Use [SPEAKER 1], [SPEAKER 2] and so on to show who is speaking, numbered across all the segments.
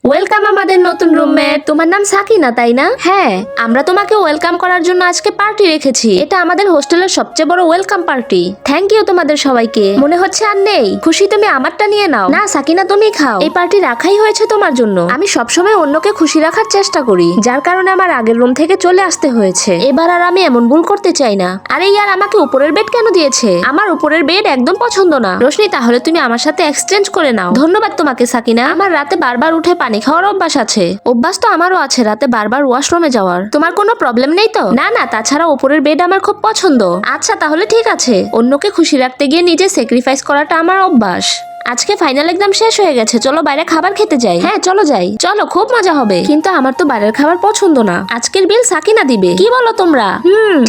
[SPEAKER 1] Welcome আমাদের নতুন roommate. তোমার নাম সাকিনা তাই না? হ্যাঁ, আমরা তোমাকে ওয়েলকাম করার জন্য আজকে পার্টি রেখেছি। এটা আমাদের হোস্টেলের সবচেয়ে বড় ওয়েলকাম পার্টি। থ্যাংক ইউ তোমাদের সবাইকে। মনে হচ্ছে আর নেই, খুশি তুমি আমারটা নিয়ে নাও। না সাকিনা তুমি খাও, এই পার্টি রাখাই হয়েছে তোমার জন্য। আমি সবসময় অন্যকে খুশি রাখার চেষ্টা করি, যার কারণে আমার আগের রুম থেকে চলে আসতে হয়েছে। এবার আর আমি এমন ভুল করতে চাই না। আরে ইয়ার, আমাকে উপরের বেড কেন দিয়েছে? আমার উপরের বেড একদম পছন্দ না। রোশনি, তাহলে তুমি আমার সাথে এক্সচেঞ্জ করে নাও। ধন্যবাদ তোমাকে সাকিনা। আমার রাতে বারবার উঠে পানি খাওয়ার অভ্যাস আছে। অভ্যাস তো আমারও আছে রাতে বারবার ওয়াশরুমে যাওয়ার। তোমার কোনো প্রবলেম নেই তো? না না, তাছাড়া উপরের বেড আমার খুব পছন্দ। আচ্ছা তাহলে ঠিক আছে। অন্যকে খুশি রাখতে গিয়ে নিজে স্যাক্রিফাইস করাটা আমার অভ্যাস। আজকে ফাইনাল এক্সাম শেষ হয়ে গেছে, চলো বাইরে খাবার খেতে যাই। হ্যাঁ চলো যাই, চলো খুব মজা হবে। কিন্তু আমার তো বাইরের খাবার পছন্দ না। আজকের বিল সাকিনা দিবে। কি বলো তোমরা?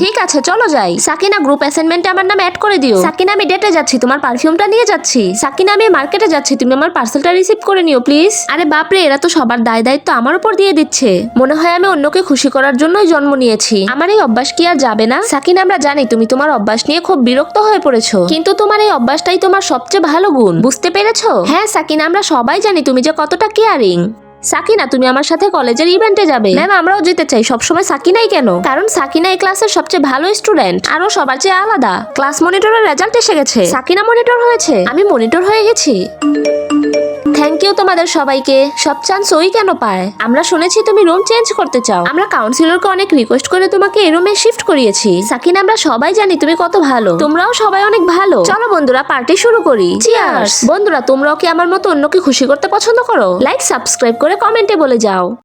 [SPEAKER 1] ঠিক আছে চলো যাই। সাকিনা, গ্রুপ অ্যাসাইনমেন্টে আমার নাম অ্যাড করে দিও। সাকিনা, আমি ডেটে যাচ্ছি, তোমার পারফিউমটা নিয়ে যাচ্ছি। সাকিনা, আমি মার্কেটে যাচ্ছি, তুমি আমার পার্সেলটা রিসিভ করে নিও প্লিজ। আরে বাপরে, এরা তো সবার দায় দায়িত্ব আমার উপর দিয়ে দিচ্ছে। মনে হয় আমি অন্যকে খুশি করার জন্যই জন্ম নিয়েছি। আমার এই অভ্যাস কি আর যাবে না? সাকিনা, আমরা জানি তুমি তোমার অভ্যাস নিয়ে খুব বিরক্ত হয়ে পড়েছো, কিন্তু তোমার এই অভ্যাসটাই তোমার সবচেয়ে ভালো গুণ। বুঝতে পেরেছো? হ্যাঁ সাকিনা, আমরা সবাই জানি তুমি যে কতটা কেয়ারিং। সাকিনা, তুমি আমার সাথে কলেজের ইভেন্টে যাবে। ম্যাম, আমরাও যেতে চাই। সবসময় সাকিনাই কেন? কারণ সাকিনা এই ক্লাসের সবচেয়ে ভালো স্টুডেন্ট, আরো সবার চেয়ে আলাদা। ক্লাস মনিটরের রেজাল্ট এসে গেছে, সাকিনা মনিটর হয়েছে, আমি মনিটর হয়ে গেছি। থ্যাংক ইউ তোমাদের সবাইকে। সব চান্স ওই কেন পায়? আমরা শুনেছি তুমি রুম চেঞ্জ করতে চাও। আমরা কাউন্সিলরকে অনেক রিকোয়েস্ট করে তোমাকে এই রুমে শিফট করিয়েছি। সাকিনা, আমরা সবাই জানি তুমি কত ভালো। তোমরাও সবাই অনেক ভালো। চলো বন্ধুরা, পার্টি শুরু করি। চিয়ার্স। বন্ধুরা, তোমরাও কি আমার মতো অন্যকে খুশি করতে পছন্দ করো? লাইক, সাবস্ক্রাইব করে কমেন্টে বলে যাও।